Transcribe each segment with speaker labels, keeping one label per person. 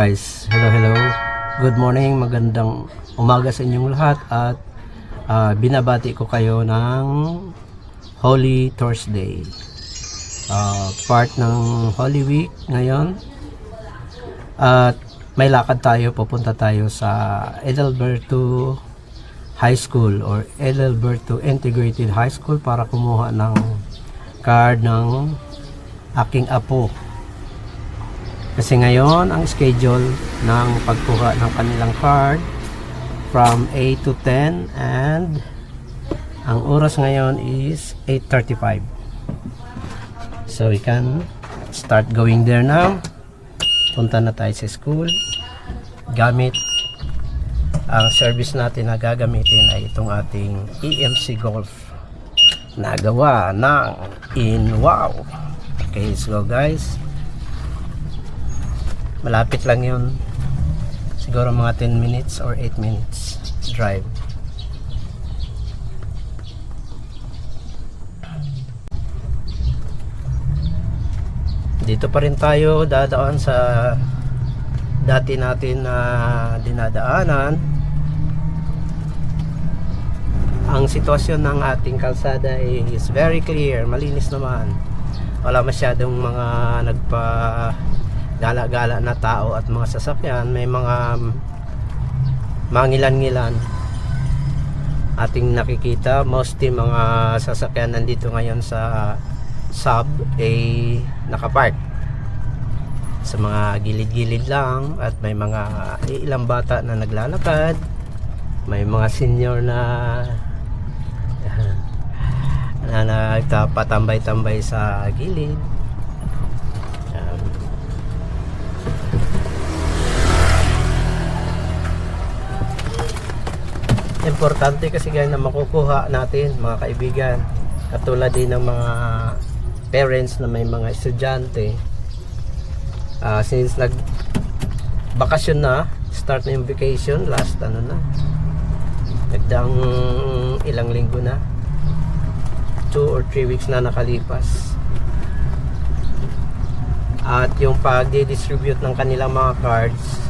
Speaker 1: Guys, hello. Good morning, magandang umaga sa inyong lahat at binabati ko kayo ng Holy Thursday. Part ng Holy Week ngayon. At may lakad tayo, pupunta tayo sa Edelberto High School or Edelberto Integrated High School para kumuha ng card ng aking apo. Kasi ngayon ang schedule ng pagkuha ng kanilang card from 8 to 10 and ang oras ngayon is 8:35. So we can start going there now. Punta na tayo sa school. Gamit ang service natin na gagamitin ay itong ating EMC Golf na gawa ng InWow. Okay, let's go guys. Malapit lang yun, siguro mga 10 minutes or 8 minutes drive. Dito pa rin tayo dadaan sa dati natin na dinadaanan. Ang sitwasyon ng ating kalsada is very clear, malinis naman. Wala masyadong mga gala-gala na tao at mga sasakyan. May mga mangilan-ngilan ating nakikita. Mostly mga sasakyan nandito ngayon sa sub ay nakapark sa mga gilid-gilid lang at may mga ilang bata na naglalakad, may mga senior na nagpatambay-tambay sa gilid. Importante kasi ganyan na makukuha natin mga kaibigan, katulad din ng mga parents na may mga estudyante. Since bakasyon na, start na yung vacation, last nagdaang ilang linggo na, 2 or 3 weeks na nakalipas, at yung pag-distribute ng kanilang mga cards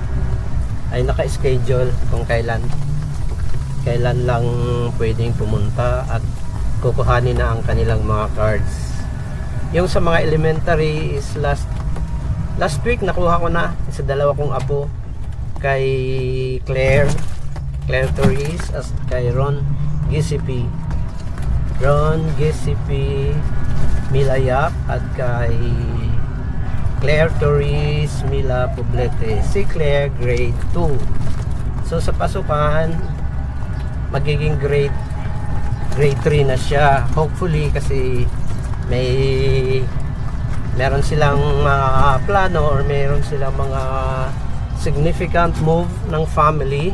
Speaker 1: ay naka-schedule kung kailan lang pwedeng pumunta at kukuhanin na ang kanilang mga cards. Yung sa mga elementary is last week nakuha ko na sa dalawa kong apo, kay Claire Torres at kay Ron Gisipi Milayap at kay Claire Torres Mila Poblete. Si Claire grade 2. So sa pasukan magiging grade 3 na siya, hopefully, kasi meron silang mga plano or meron silang mga significant move ng family,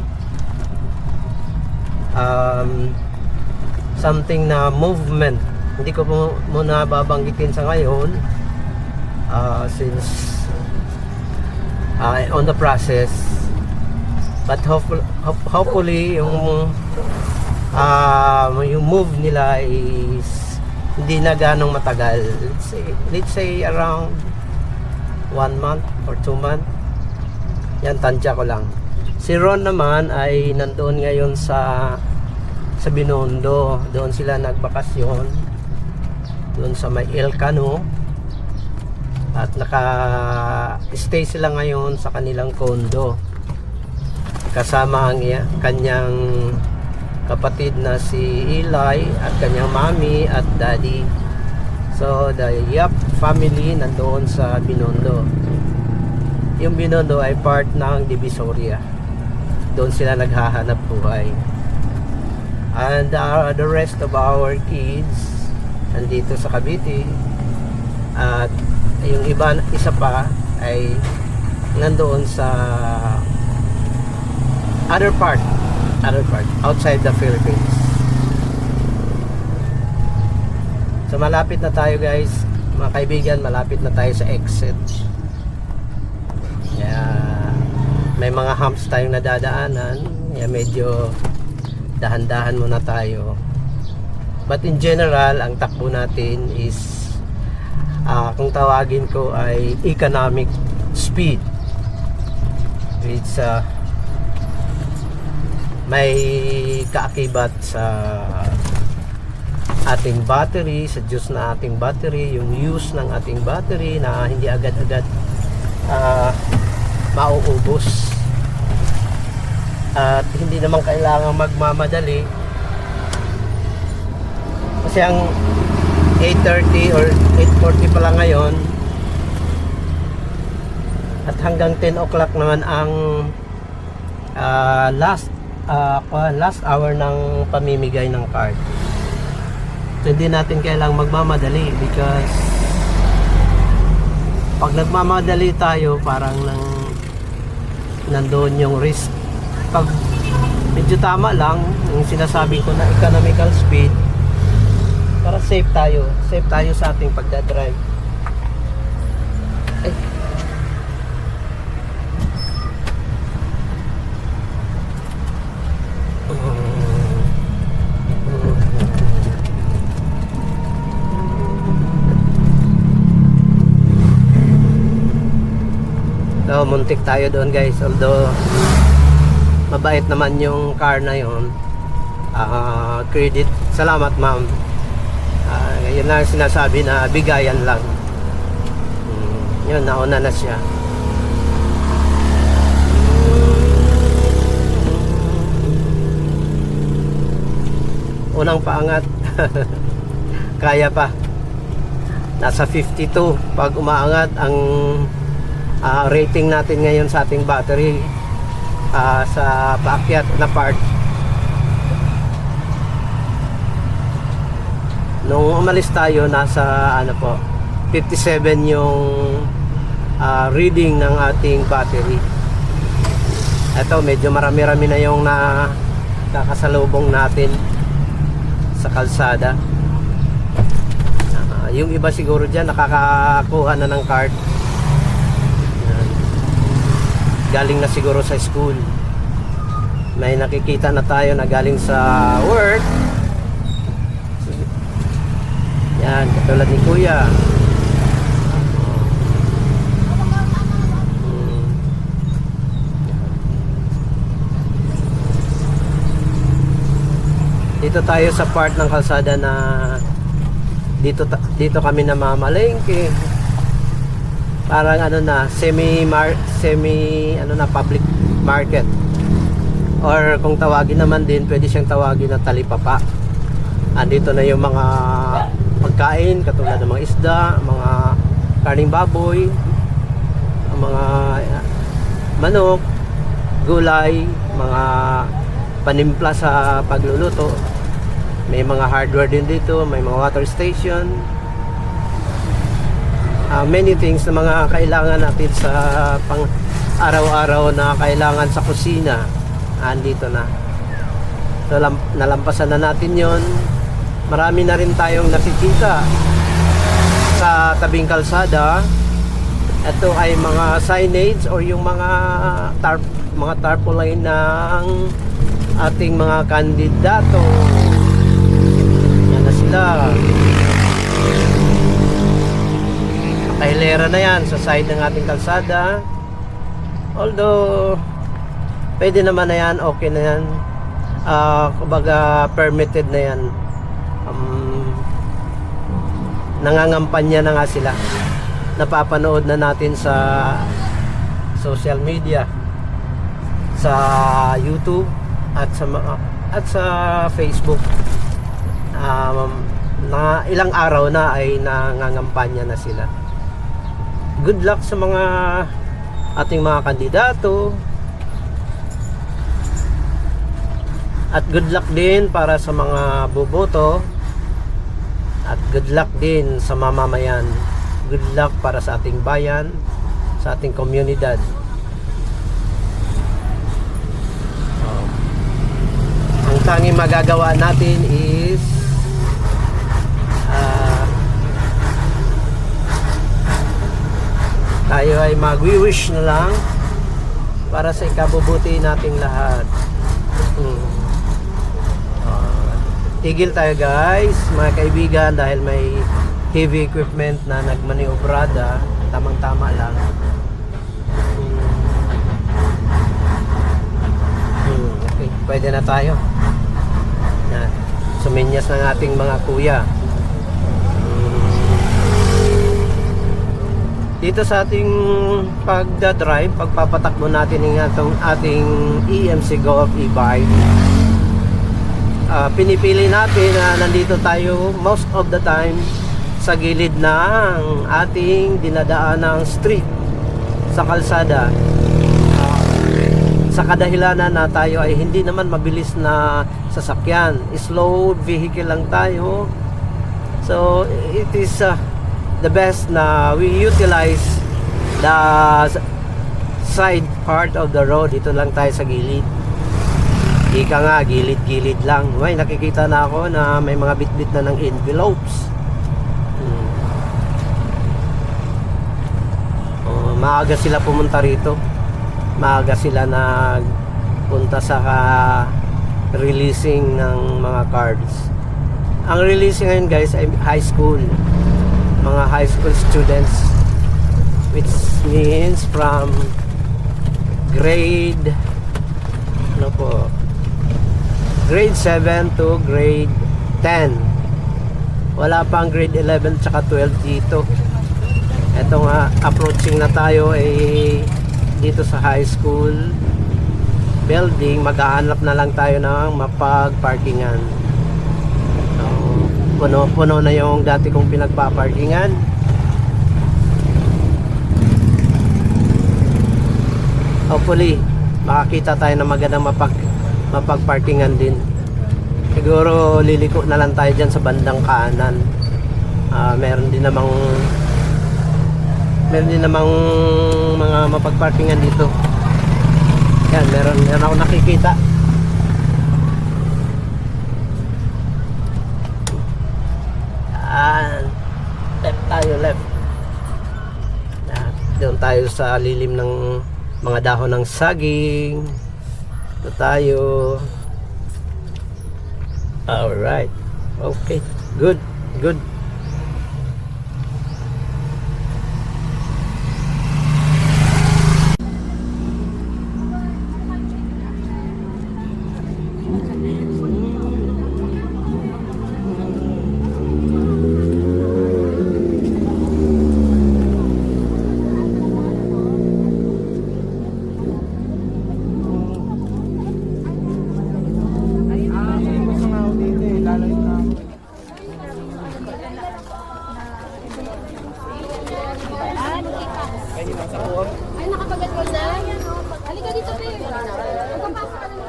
Speaker 1: something na movement. Hindi ko muna babanggitin sa ngayon since on the process, but hopefully yung move nila is hindi na ganong matagal. Let's say around 1 month or 2 months. Yan, tansya ko lang. Si Ron naman ay nandoon ngayon sa Binondo. Doon sila nagbakasyon, doon sa may Elcano, at naka-stay sila ngayon sa kanilang condo kasama ang kanyang kapatid na si Eli at kanyang mami at daddy. So the Yap family nandoon sa Binondo. Yung Binondo ay part ng Divisoria. Doon sila naghahanap buhay. And the rest of our kids nandito sa Cavite. At yung isa pa ay nandoon sa other part outside the Philippines. So malapit na tayo guys, mga kaibigan, malapit na tayo sa exit. May mga humps tayong nadadaanan, medyo dahan-dahan muna tayo. But in general, ang takbo natin is kung tawagin ko ay economic speed. It's may kaakibat sa ating battery, sa juice na ating battery, yung use ng ating battery na hindi agad-agad mauubos. At hindi naman kailangan magmamadali kasi ang 8:30 or 8:40 pa lang ngayon at hanggang 10 o'clock naman ang last hour ng pamimigay ng card. So hindi natin kailangang magmamadali because pag nagmamadali tayo parang nandoon yung risk. Pag medyo tama lang yung sinasabi ko na economical speed, para safe tayo sa ating pagdadrive. Ay. So, muntik tayo doon guys, although mabait naman yung car na yun. Credit, salamat ma'am. Yun lang sinasabi na bigayan lang. Yun, nauna na siya. Unang paangat. Kaya pa. Nasa 52. Pag umaangat ang rating natin ngayon sa ating battery sa paakyat na part, nung umalis tayo nasa 57 yung reading ng ating battery. Ito medyo marami-rami na yung nakakasalubong natin sa kalsada. Yung iba siguro dyan nakakakuha na ng card. Galing na siguro sa school. May nakikita na tayo na galing sa work. Yan, katulad ni Kuya. Dito tayo sa part ng kalsada na dito kami namamalengke. Parang public market, or kung tawagin naman din, pwede siyang tawagin na talipapa. Andito na yung mga pagkain katulad ng mga isda, mga karning baboy, mga manok, gulay, mga panimpla sa pagluluto. May mga hardware din dito, may mga water station, many things na mga kailangan natin sa pang araw-araw na kailangan sa kusina, andito na. So, nalampasan na natin yon. Marami na rin tayong nakikita sa tabing kalsada. Ito ay mga signage or yung mga tarpaulin ng ating mga kandidato. Yan na sila. Kailera na yan sa side ng ating kalsada. Although pwede naman na yan, okay na yan. Kumbaga permitted na yan. Nangangampanya na nga sila. Napapanood na natin sa social media, sa YouTube at sa Facebook. Na ilang araw na ay nangangampanya na sila. Good luck sa mga ating mga kandidato, at good luck din para sa mga boboto, at good luck din sa mamamayan. Good luck para sa ating bayan, sa ating komunidad. Ang tanging magagawa natin is tayo ay mag-wish na lang para sa ikabubuti nating lahat. Tigil tayo guys, mga kaibigan, dahil may heavy equipment na nagmaniobrada. Tamang-tama lang. ready na tayo. Yan. Suminyas ng ating mga kuya. Dito sa ating pagdadrive, pagpapatakbo natin ng ating EMC Golf e-bike, pinipili natin na nandito tayo most of the time sa gilid ng ating dinadaanang street sa kalsada, sa kadahilanan na tayo ay hindi naman mabilis na sasakyan, slow vehicle lang tayo. So it is the best na we utilize the side part of the road. Dito lang tayo sa gilid. Ika nga, gilid-gilid lang. May nakikita na ako na may mga bit-bit na ng envelopes. Maaga sila pumunta rito. Maaga sila nagpunta sa releasing ng mga cards. Ang releasing ngayon guys ay high school. Mga high school students, which means from grade 7 to grade 10. Wala pang grade 11 tsaka 12 dito. Ito nga, approaching na tayo dito sa high school building. Maghahanap na lang tayo ng mapag-parkingan. Puno na yung dati kong pinagpaparkingan. Hopefully makakita tayo ng magandang mapagparkingan din. Siguro liliko na lang tayo dyan sa bandang kanan. Meron din namang mga mapagparkingan dito. Yan, meron ako nakikita. Left. Doon tayo sa lilim ng mga dahon ng saging. Ito tayo. Alright. Okay. Good.
Speaker 2: Ay, nakabagat ko na. Halika dito, babe. Magpapasok ka na.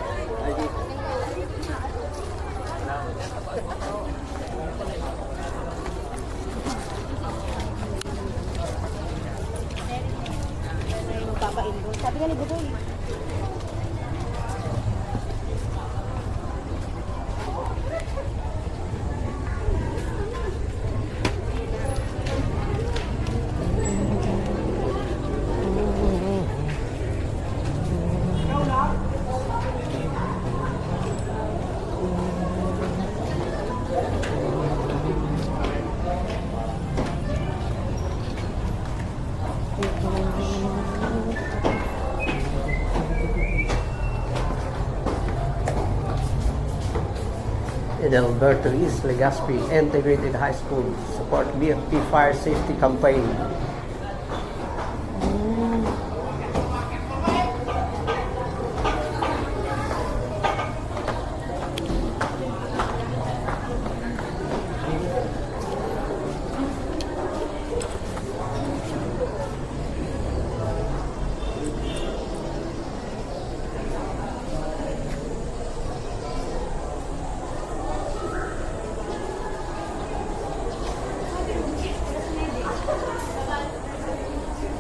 Speaker 2: Magpapainbo. Sabi nga ni Budoy.
Speaker 1: In Alberto East Legazpi Integrated High School support BFP Fire Safety Campaign.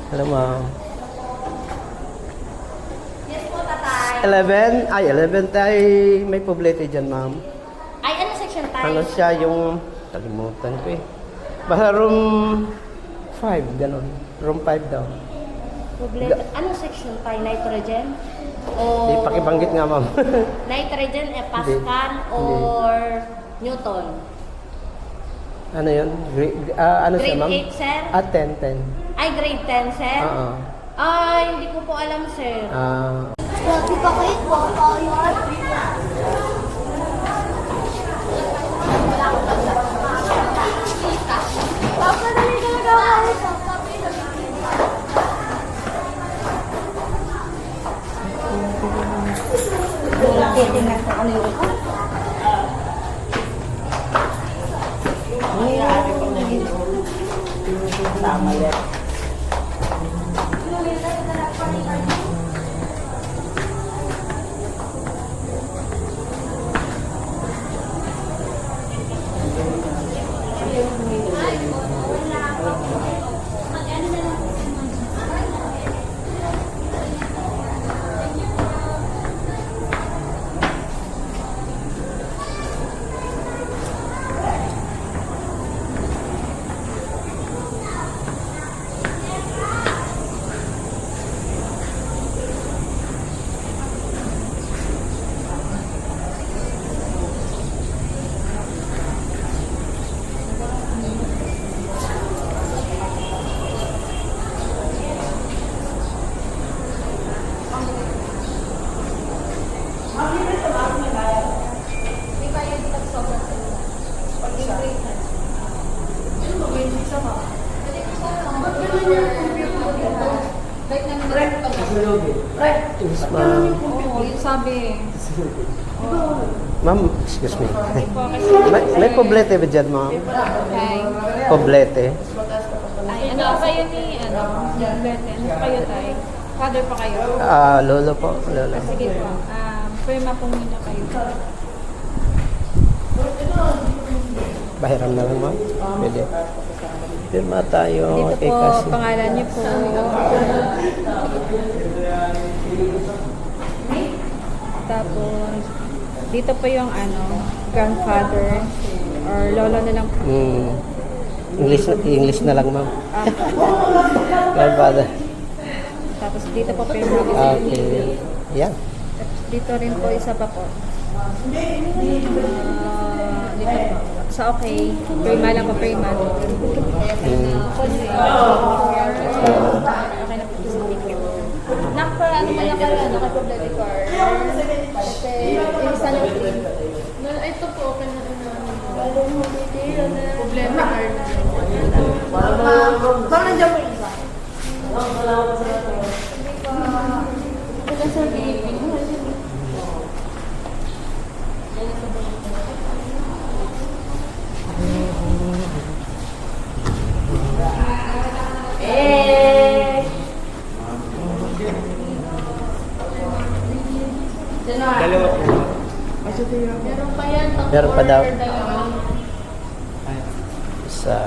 Speaker 1: Hello, ma'am.
Speaker 2: Yes po, tatay.
Speaker 1: 11? Ay, 11 tayo. May poblete dyan, ma'am.
Speaker 2: Ay, ano section tayo?
Speaker 1: Ano siya yung... Kalimutan ko eh. Basta room 5, gano'n. Room 5 daw.
Speaker 2: Problema. Anong section tayo? Nitrogen? O...
Speaker 1: Di, pakibanggit nga, ma'am.
Speaker 2: Nitrogen, Pascal, or Newton?
Speaker 1: Ano yun? Ano siya,
Speaker 2: Grade
Speaker 1: ma'am?
Speaker 2: 8, sir?
Speaker 1: 10.
Speaker 2: Ay, grade 10, sir?
Speaker 1: Oo.
Speaker 2: Ay, hindi ko po alam, sir.
Speaker 1: Ah,
Speaker 2: Grabe ka kayo, titingnan kung ano yung tama yan.
Speaker 1: Yes, ma'am.
Speaker 3: Oo, yung sabi.
Speaker 1: Ma'am, excuse me. May poblete ba dyan, ma'am?
Speaker 3: Hi.
Speaker 1: Poblete.
Speaker 3: Ay, ano kayo ni, Bete? Ano pa kayo, Tay? Father pa kayo?
Speaker 1: Lolo po, lolo.
Speaker 3: Sige po. Firma po muna kayo.
Speaker 1: Bahiram na lang, ma'am. Pwede. Firma tayo.
Speaker 3: Dito
Speaker 1: Okay,
Speaker 3: po,
Speaker 1: kasi.
Speaker 3: pangalan niyo po. Tapos, dito po yung grandfather or lolo na lang po.
Speaker 1: English na lang, ma'am. Grandfather.
Speaker 3: Tapos dito po firma ko.
Speaker 1: Okay. Yan.
Speaker 3: Tapos dito rin po isa pa po. Dito po. Sa okay. Firma lang po, firma. Okay na po sa ticket. Ano mo lang kayo, naka-problematic card. Kasi, yung isa lang po. Ito po, open na rin namin. Problema card. Bang nandiyan po yung isa? Wala sa baby.
Speaker 1: Dalawa po.
Speaker 3: Meron pa yan.
Speaker 1: Meron pa daw. Isa.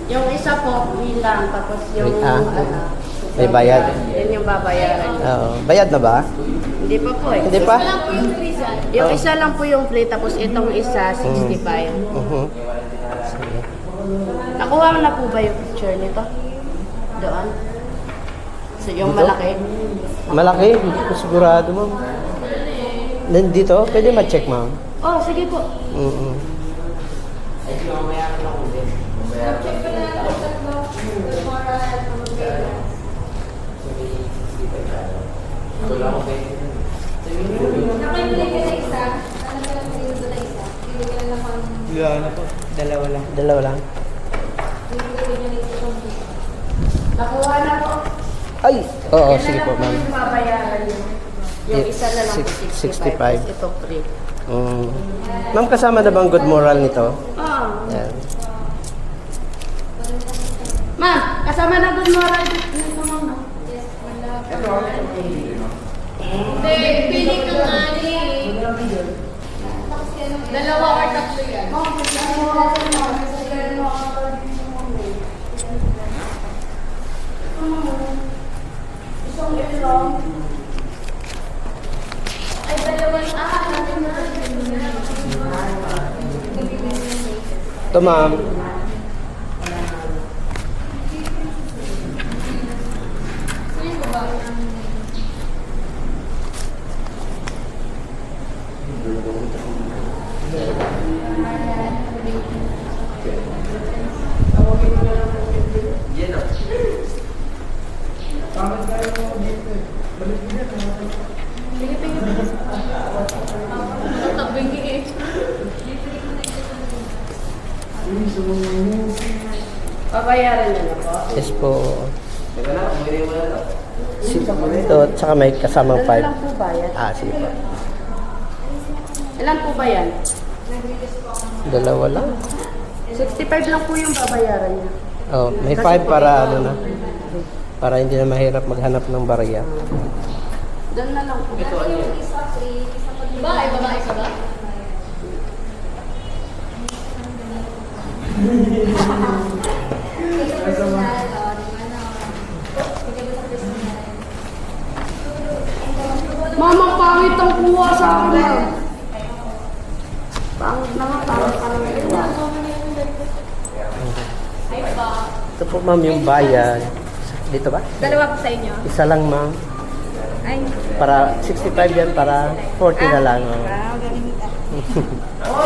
Speaker 2: Yung isa po, bilang, tapos yung
Speaker 1: May bayad.
Speaker 2: yun yung babayaran.
Speaker 1: Oo. Bayad na ba?
Speaker 2: Hindi pa po eh.
Speaker 1: Hindi pa?
Speaker 2: Yung isa lang po yung free, tapos itong isa, 65.
Speaker 1: Sige.
Speaker 2: Nakuha mo na po ba yung picture nito? Doon? So, yung
Speaker 1: Dito?
Speaker 2: malaki?
Speaker 1: Malaki? Hindi ko sigurado, ma'am. Nandito? Pwede ma-check, ma'am.
Speaker 2: Oh, sige po.
Speaker 1: Dalawa lang.
Speaker 2: Nakuha na po.
Speaker 1: Ay! Oo,
Speaker 2: Yan
Speaker 1: sige
Speaker 2: na
Speaker 1: po,
Speaker 2: lang
Speaker 1: ma'am.
Speaker 2: yung babayaran nyo. Yung isa na lang po, 65.
Speaker 1: 65.
Speaker 2: Tapos ito free.
Speaker 1: Ma'am, kasama na bang good moral nito?
Speaker 2: Oh.
Speaker 1: Yan.
Speaker 2: Ma, kasama na good moral nito mo, no?
Speaker 3: Hindi, pili ka nga ni. Dalawa or tatlo yan. Ay, dalawang
Speaker 1: Ito, ma'am.
Speaker 3: tabingi eh.
Speaker 2: Babayaran niyo na po.
Speaker 1: Yes po. Ito, tsaka may kasamang
Speaker 2: Dalawa
Speaker 1: 5.
Speaker 2: lang po bayad.
Speaker 1: Sige po.
Speaker 2: Ilan po ba yan?
Speaker 1: Dalawa lang.
Speaker 2: 65 lang po yung babayaran niya.
Speaker 1: Oh, may 5 para ano na. Para hindi na mahirap maghanap ng barya.
Speaker 2: Doon na lang po. Ito ano? Babae ka ba? Mama, pangit ang kuha sa akin na. Pangit na nga, pangit ka naman kuha.
Speaker 1: Ito po ma'am yung bayad. Dito ba?
Speaker 3: Dalawa po sa inyo.
Speaker 1: Isa lang ma'am.
Speaker 3: Ay,
Speaker 1: Para 65 yan, para 40 na lang. Oh.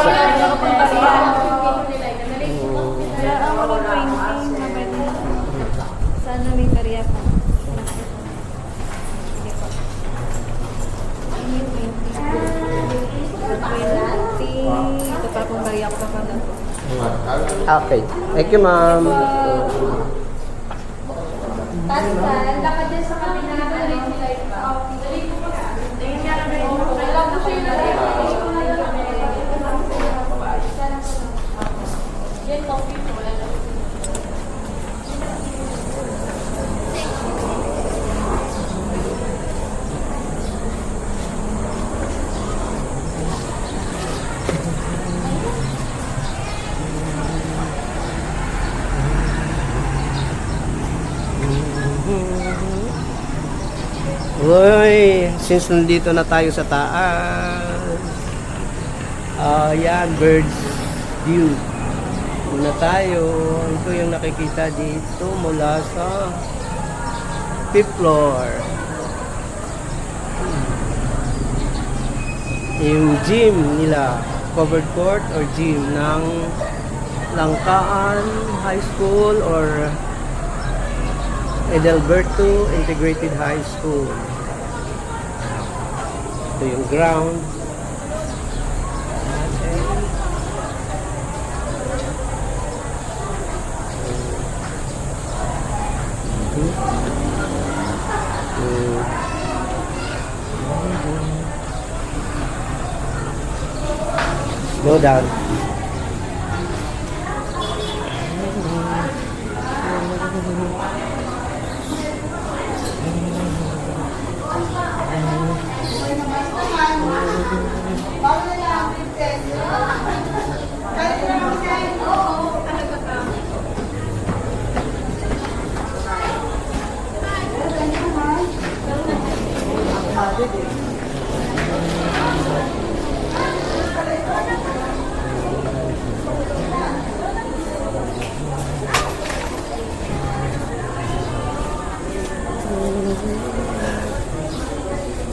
Speaker 3: kaya ako po 20, mabait. Sana may barya pa. Sige po. Ano yung 20? Ito pa pong barya ko pa na po.
Speaker 1: Okay. Thank you ma'am.
Speaker 3: Pascal, lakad din sa kabina na rin nila yung dali po pa. Alam mo siya yung coffee po.
Speaker 1: Uy, since nandito na tayo sa taas. Yan, bird's view. Muna tayo. Ito yung nakikita dito mula sa 5th floor. Yung gym nila, covered court or gym ng Langkaan High School or Edelberto Integrated High School. Ito yung ground. Go down.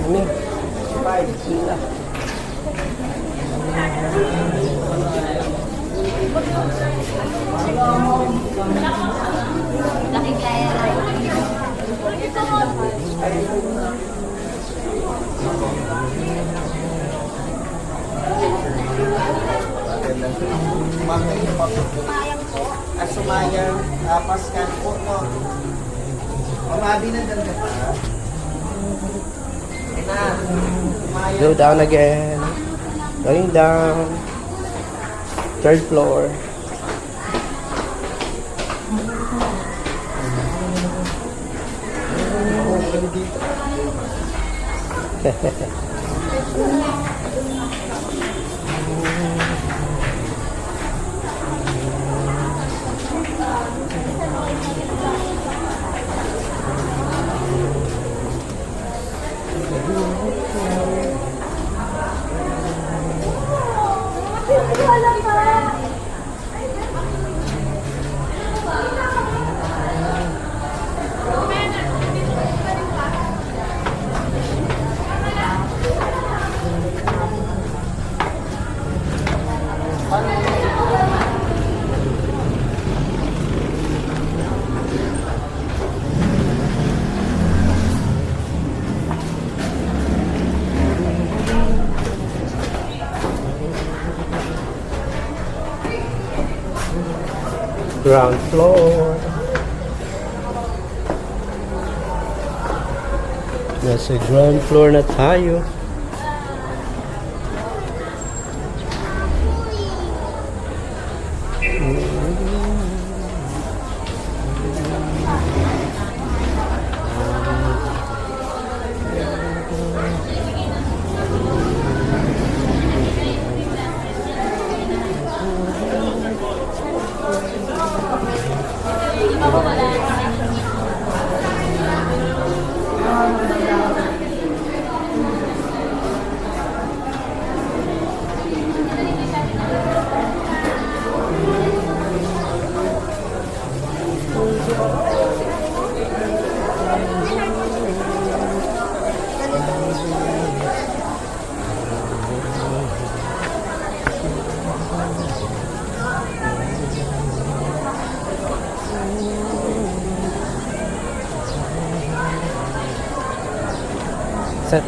Speaker 1: Ano? Sila.
Speaker 3: Laki kaya rin.
Speaker 4: Sumayang po. Sumayang, Pascal po, no? Mamabi na dalaga pa. Sumayang.
Speaker 1: Go down again. Going down. 3rd floor. Ground floor. Nasa ground floor na tayo. Set.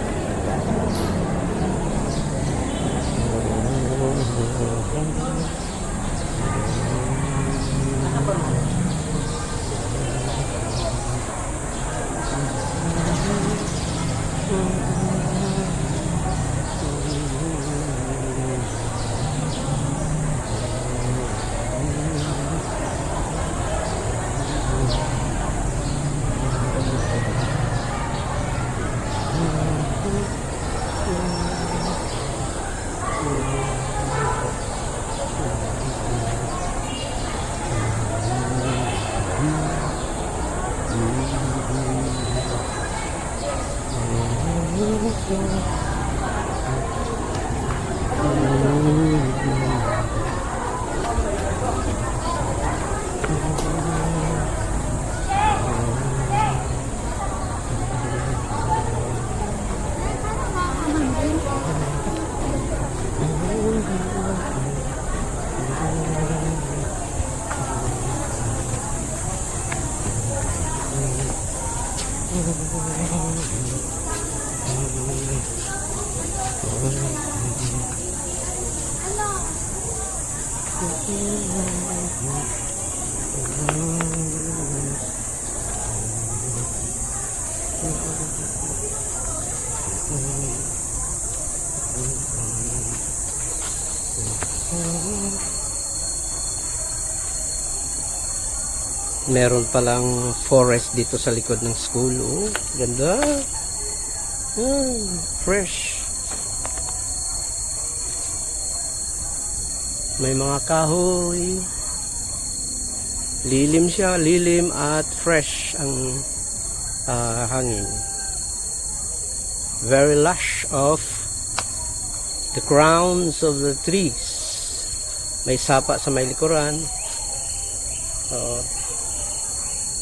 Speaker 1: Meron palang forest dito sa likod ng school. Oh, ganda. Fresh. May mga kahoy. Lilim siya, lilim at fresh ang hangin. Very lush of the crowns of the trees. May sapa sa may likuran.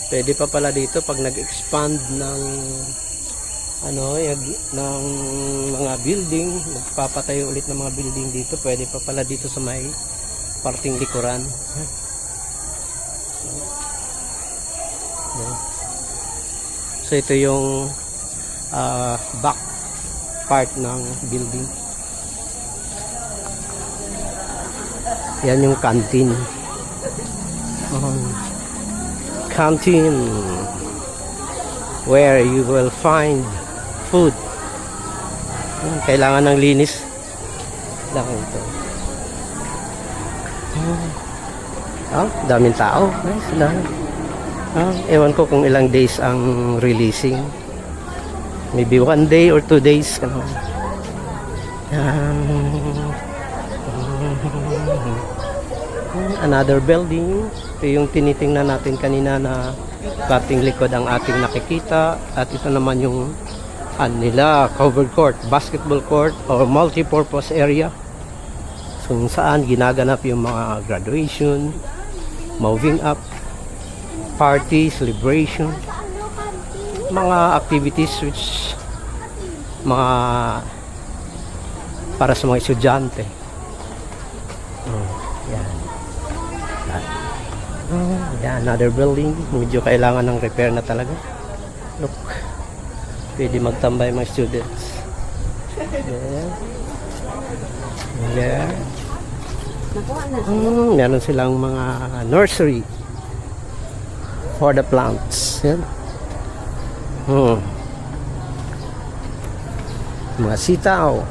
Speaker 1: Pwede pa pala dito pag nag-expand ng ng mga building, magpapatayo ulit ng mga building dito, pwede pa pala dito sa may parting likuran. So ito yung back part ng building. Yan yung canteen. Canteen where you will find food. Kailangan ng linis lang ito. Daming tao. Nice lang. Ewan ko kung ilang days ang releasing. Maybe 1 day or 2 days. Another building. Ito yung tinitingnan natin kanina na parting likod ang ating nakikita. At ito naman yung nila covered court, basketball court or multi-purpose area kung saan ginaganap yung mga graduation, moving up, party, celebration, mga activities which mga para sa mga estudyante. Yan, another building. Medyo kailangan ng repair na talaga. Look, pwede magtambay mga students. There.
Speaker 2: Nakuha na.
Speaker 1: Meron silang mga nursery for the plants. Yan. Mga sitaw.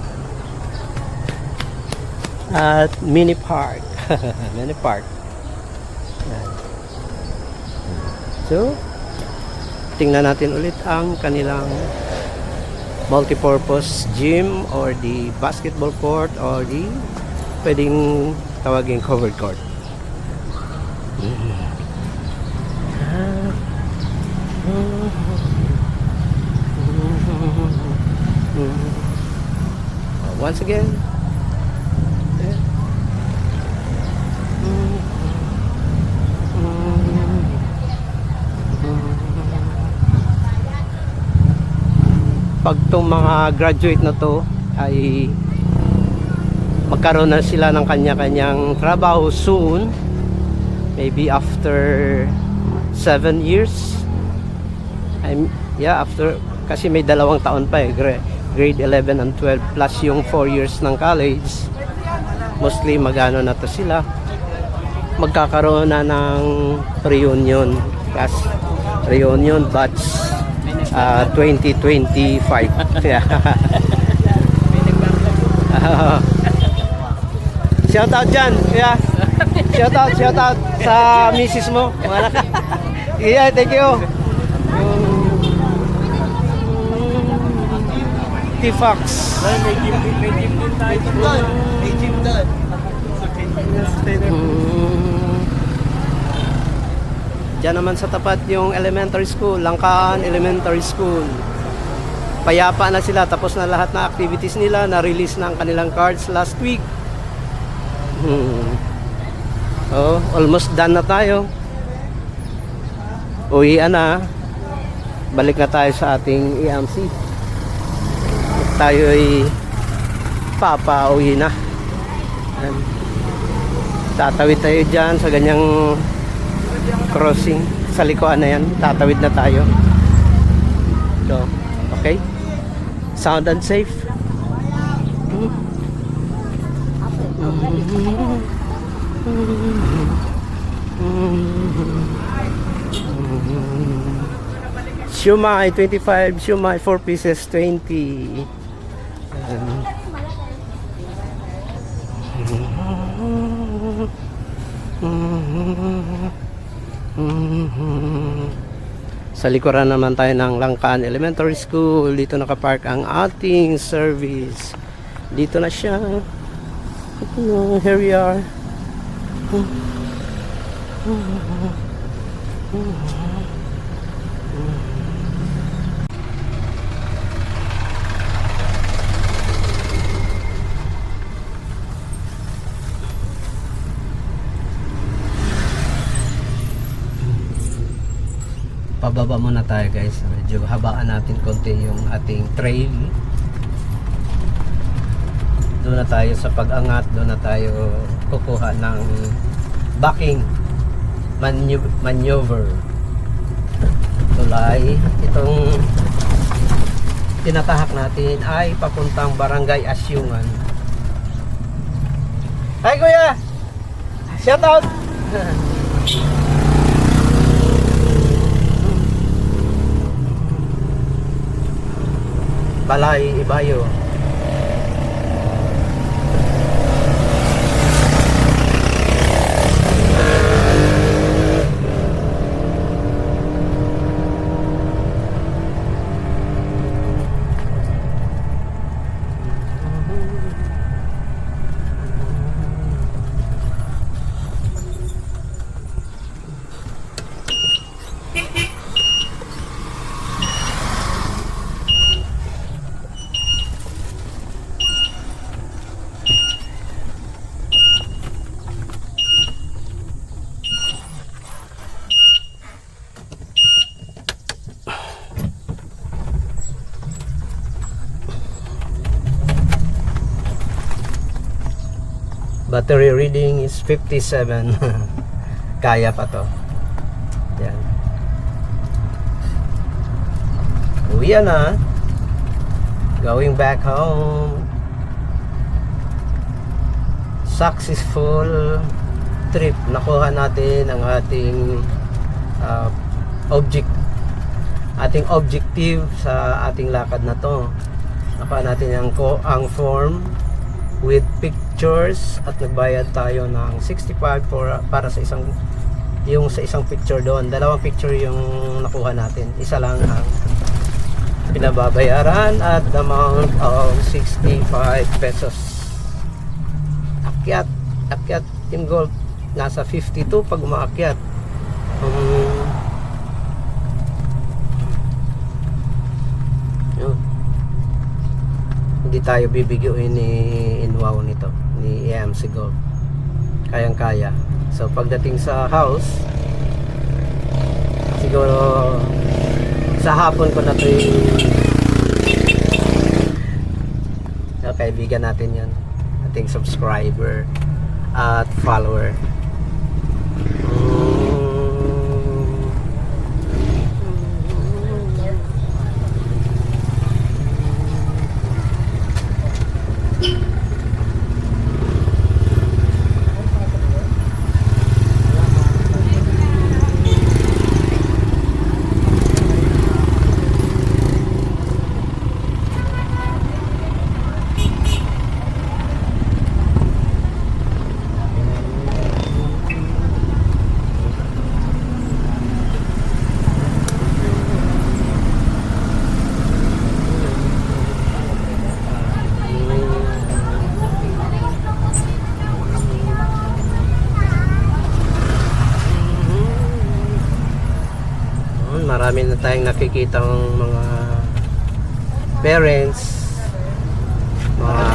Speaker 1: At mini park. Mini park. Yan. So, tingnan natin ulit ang kanilang multipurpose gym or the basketball court or the pwedeng tawaging covered court. Once again, pag tong mga graduate na to ay magkaroon na sila ng kanya-kanyang trabaho soon, maybe after 7 years. After, kasi may 2 taon pa grade 11 and 12 plus yung 4 years ng college. Mostly magano na to sila, magkakaroon na ng reunion class, reunion batch 2025. Yeah. Shout out dyan, yeah. Shout out sa misis mo. Wala ka. Yeah, thank you. T-Fox.
Speaker 4: May gym din tayo doon. May gym doon.
Speaker 1: Diyan naman sa tapat yung elementary school, Langkaan Elementary School. Payapa na sila, tapos na lahat ng activities nila, na-release na ang kanilang cards last week. Oh, almost done na tayo. Uwian na. Balik na tayo sa ating EMC. Tayo ay papauwi na. Tatawid tayo dyan sa ganyang crossing. Sa likuan na yan, tatawid na tayo. So, okay? Sound and safe. Siumay 25, siumay 4 pieces 20. Sa likuran naman tayo ng Langkaan Elementary School. Dito nakapark ang ating service. Dito na siya. Here we are. Pababa muna tayo guys, medyo habaan natin konti yung ating trail. Doon na tayo sa pag-angat, doon na tayo kukuha ng backing maneuver. Tulay, itong tinatahak natin ay papuntang Barangay Asyungan. Hi kuya! Shout out! Balay Ibayo. Battery reading is 57. Kaya pa to. Yan. Uwi na. Going back home. successful trip. Nakuha natin ang ating uh, objective sa ating lakad na to. Nakuha natin ang form with pictures at nagbayad tayo ng 65 para sa isang picture doon. Dalawang picture yung nakuha natin. Isa lang ang pinababayaran at the amount of 65 pesos. Akyat Team Golf nasa 52 pag umaakyat. Yun. Hindi tayo bibigyan ni Inwaw nito, ni AMC Golf. Kayang-kaya. So pagdating sa house, siguro sa hapon ko na ito kaibigan natin yan, ating subscriber at follower. Marami na tayong nakikita ng mga parents, mga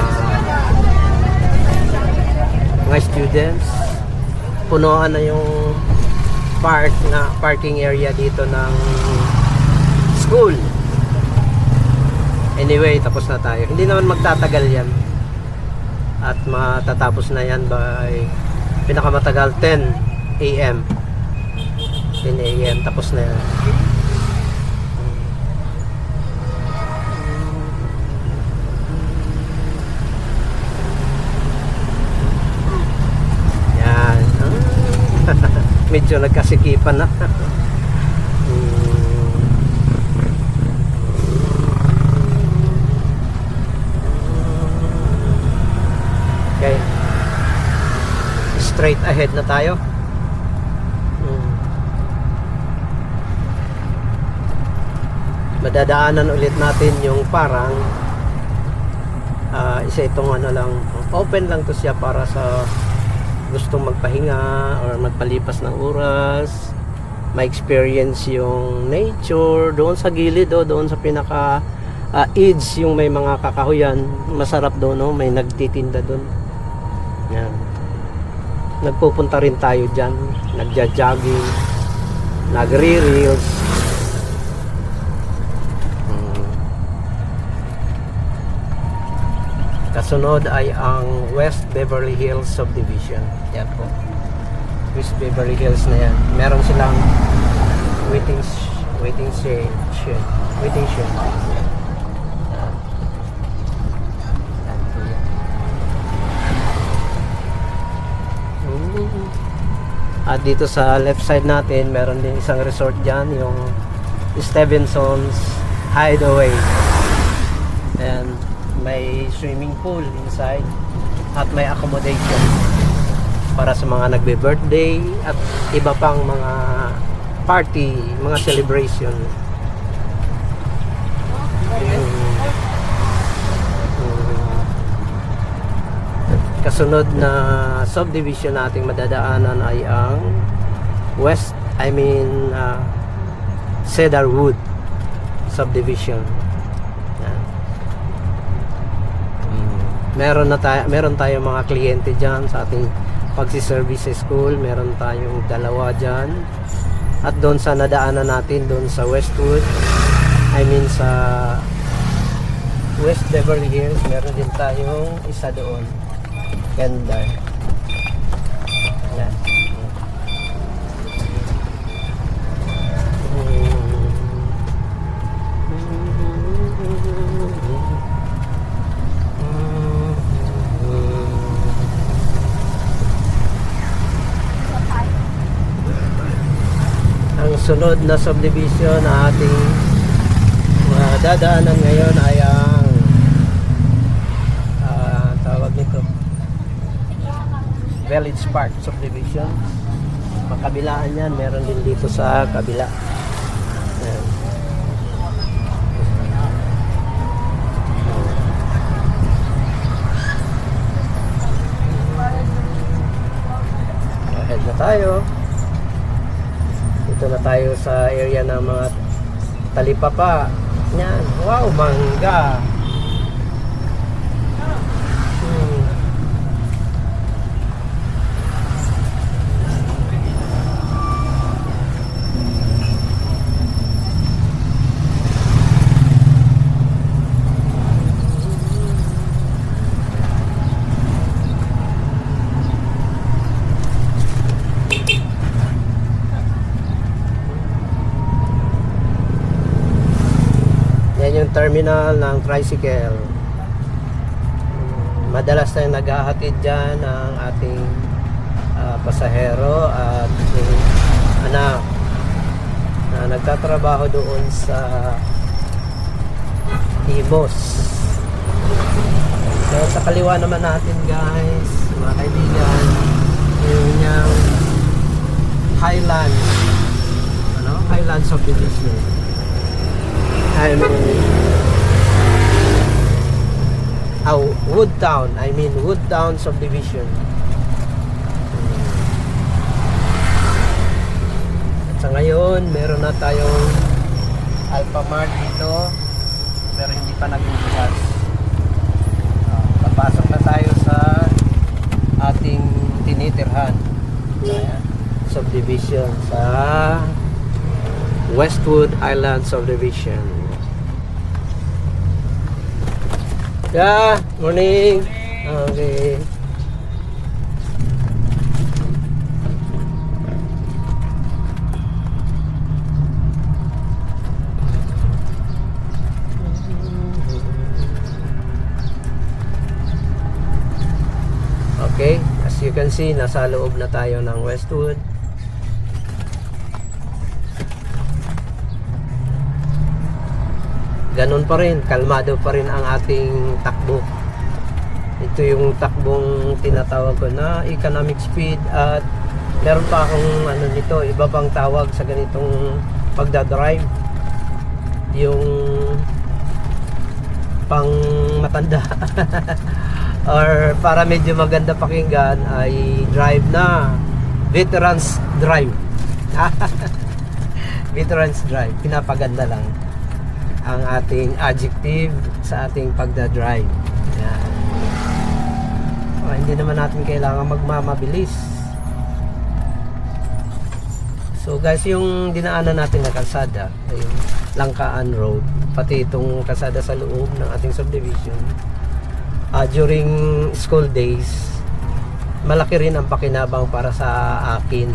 Speaker 1: students. Punuan na yung parking area dito ng school. Anyway, tapos na tayo. Hindi naman magtatagal yan. At matatapos na yan by pinakamatagal 10 AM. 10 AM tapos na yan. Yan. Medyo nagkasikipan na. Okay. Straight ahead na tayo. Madadaanan ulit natin yung parang isa itong ano lang, open lang to siya para sa gustong magpahinga or magpalipas ng oras, ma-experience yung nature doon sa gilid, doon sa pinaka edge, yung may mga kakahuyan, masarap doon, no? May nagtitinda doon. Yan. Nagpupunta rin tayo dyan, nagja-jogging, nagre-reels. Kasunod ay ang West Beverly Hills Subdivision. Yan po. West Beverly Hills na yan. Meron silang waiting shed. At dito sa left side natin, meron din isang resort dyan, yung Stevenson's Hideaway. And may swimming pool inside at may accommodation para sa mga nagbe-birthday at iba pang mga party, mga celebration. Kasunod na subdivision nating madadaanan ay ang Cedarwood subdivision. Meron tayo mga kliyente dyan sa ating pagsiservice sa school. Meron tayong dalawa dyan. At doon sa nadaanan natin, doon sa Westwood, sa West Beverly Hills, meron din tayong isa doon. Ganda. Yan. sunod na subdivision na ating dadaanan ngayon ay ang tawag nito Village Park subdivision. Makabilaan yan, meron din dito sa kabila. Ayan. Ahead na tayo. Dito na tayo sa area ng mga talipapa. Yan. Wow, mangga. Yan yung terminal ng tricycle. Madalas tayong naghahatid dyan ng ating pasahero at anak na nagtatrabaho doon sa Ibos. So sa kaliwa naman natin guys, mga kaibigan, yung Highland Highland subdivision. Woodtown subdivision. At sa ngayon, meron na tayong Alphamart dito, pero hindi pa nagbubukas. Papasok na tayo sa ating tinitirhan. Ayan, subdivision sa Westwood Highland subdivision. Yeah, morning. Okay. Okay, as you can see, nasa loob na tayo ng Westwood. Ganun pa rin, kalmado pa rin ang ating takbo. Ito yung takbong tinatawag ko na economic speed, at meron pa akong nito, iba pang tawag sa ganitong pagdadrive, yung pang matanda or para medyo maganda pakinggan ay drive na veterans drive. Veterans drive, pinapaganda lang ang ating adjective sa ating pagdadrive. Yan. Hindi naman natin kailangan magmamabilis. So guys, yung dinaanan natin na kalsada ay yung Langkaan Road, pati itong kalsada sa loob ng ating subdivision, during school days, malaki rin ang pakinabang para sa akin.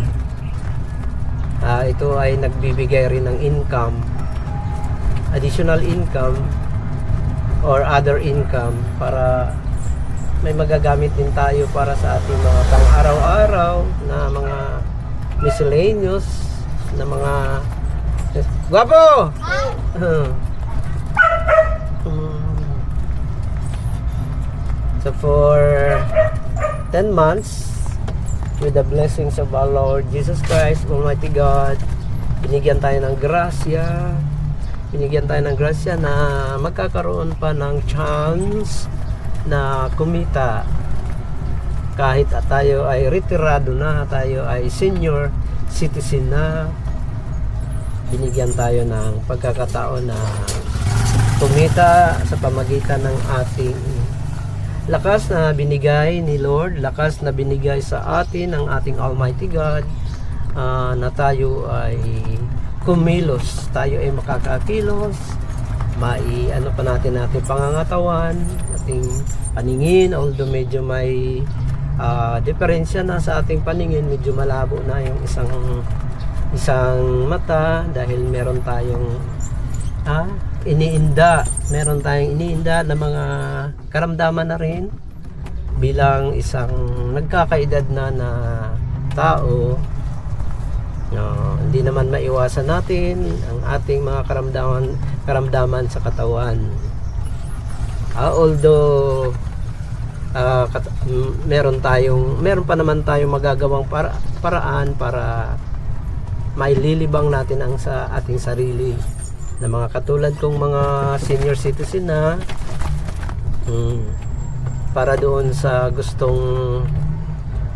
Speaker 1: Ito ay nagbibigay rin ng income, additional income or other income, para may magagamit din tayo para sa ating mga pang-araw-araw na mga miscellaneous na mga guwapo! So for 10 months, with the blessings of our Lord Jesus Christ, Almighty God, binigyan tayo ng grasya, na magkakaroon pa ng chance na kumita kahit tayo ay retirado na, tayo ay senior citizen na. Binigyan tayo ng pagkakataon na kumita sa pamagitan ng ating lakas na binigay ni Lord, lakas na binigay sa atin ng ating Almighty God, na tayo ay kumilos, tayo ay makakakilos, ano pa natin pangangatawan, ating paningin, although medyo may diferensya na sa ating paningin, medyo malabo na yung isang mata dahil meron tayong iniinda na mga karamdaman na rin bilang isang nagkakaedad na tao. No, hindi naman maiwasan natin ang ating mga karamdaman sa katawan. Although meron pa naman tayong magagawang paraan para maililibang natin ang sa ating sarili, na mga katulad kong mga senior citizen na para doon sa gustong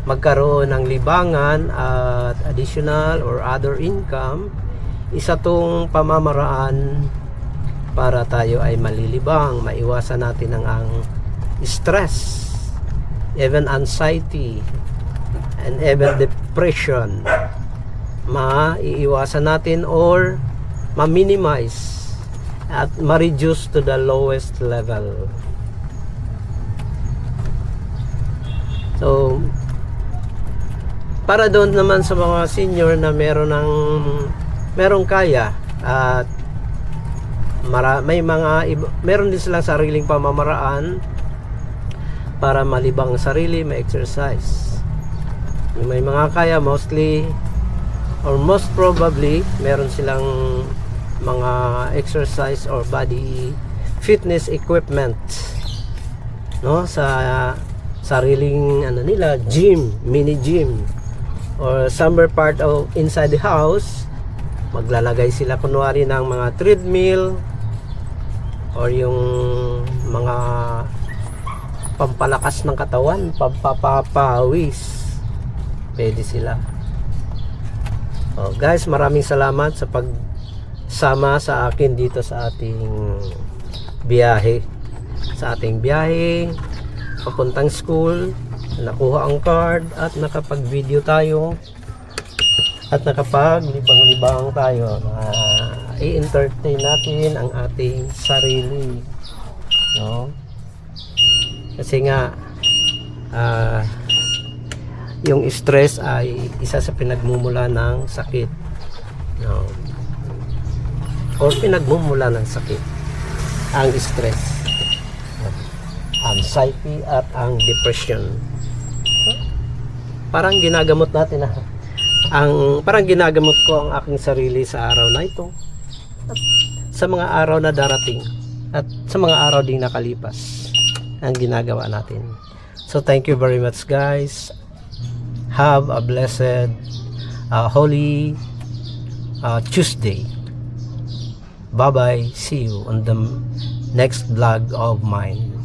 Speaker 1: magkaroon ng libangan at additional or other income, isa tong pamamaraan para tayo ay malilibang, maiwasan natin ang stress, even anxiety, and even depression. Maiiwasan natin or ma-minimize at ma-reduce to the lowest level. So, para doon naman sa mga senior na merong kaya at meron din silang sariling pamamaraan para malibang sarili, ma-exercise. May mga kaya, mostly or most probably meron silang mga exercise or body fitness equipment, no, sa sariling nila, gym, mini gym, or somewhere part of inside the house. Maglalagay sila kunwari ng mga treadmill or yung mga pampalakas ng katawan, pampapawis. Pwede sila. Guys, maraming salamat sa pagsama sa akin dito sa ating biyahe. Papuntang school. Nakuha ang card at nakapag-video tayo at nakapaglibang-libang tayo. I-entertain natin ang ating sarili, no? Kasi nga yung stress ay isa sa pinagmumula ng sakit, no? Or pinagmumula ng sakit ang stress, anxiety at ang depression. Parang ginagamot natin parang ginagamot ko ang aking sarili sa araw na ito at sa mga araw na darating at sa mga araw ding nakalipas ang ginagawa natin. So thank you very much, guys. Have a blessed Holy Tuesday. Bye bye. See you on the next vlog of mine.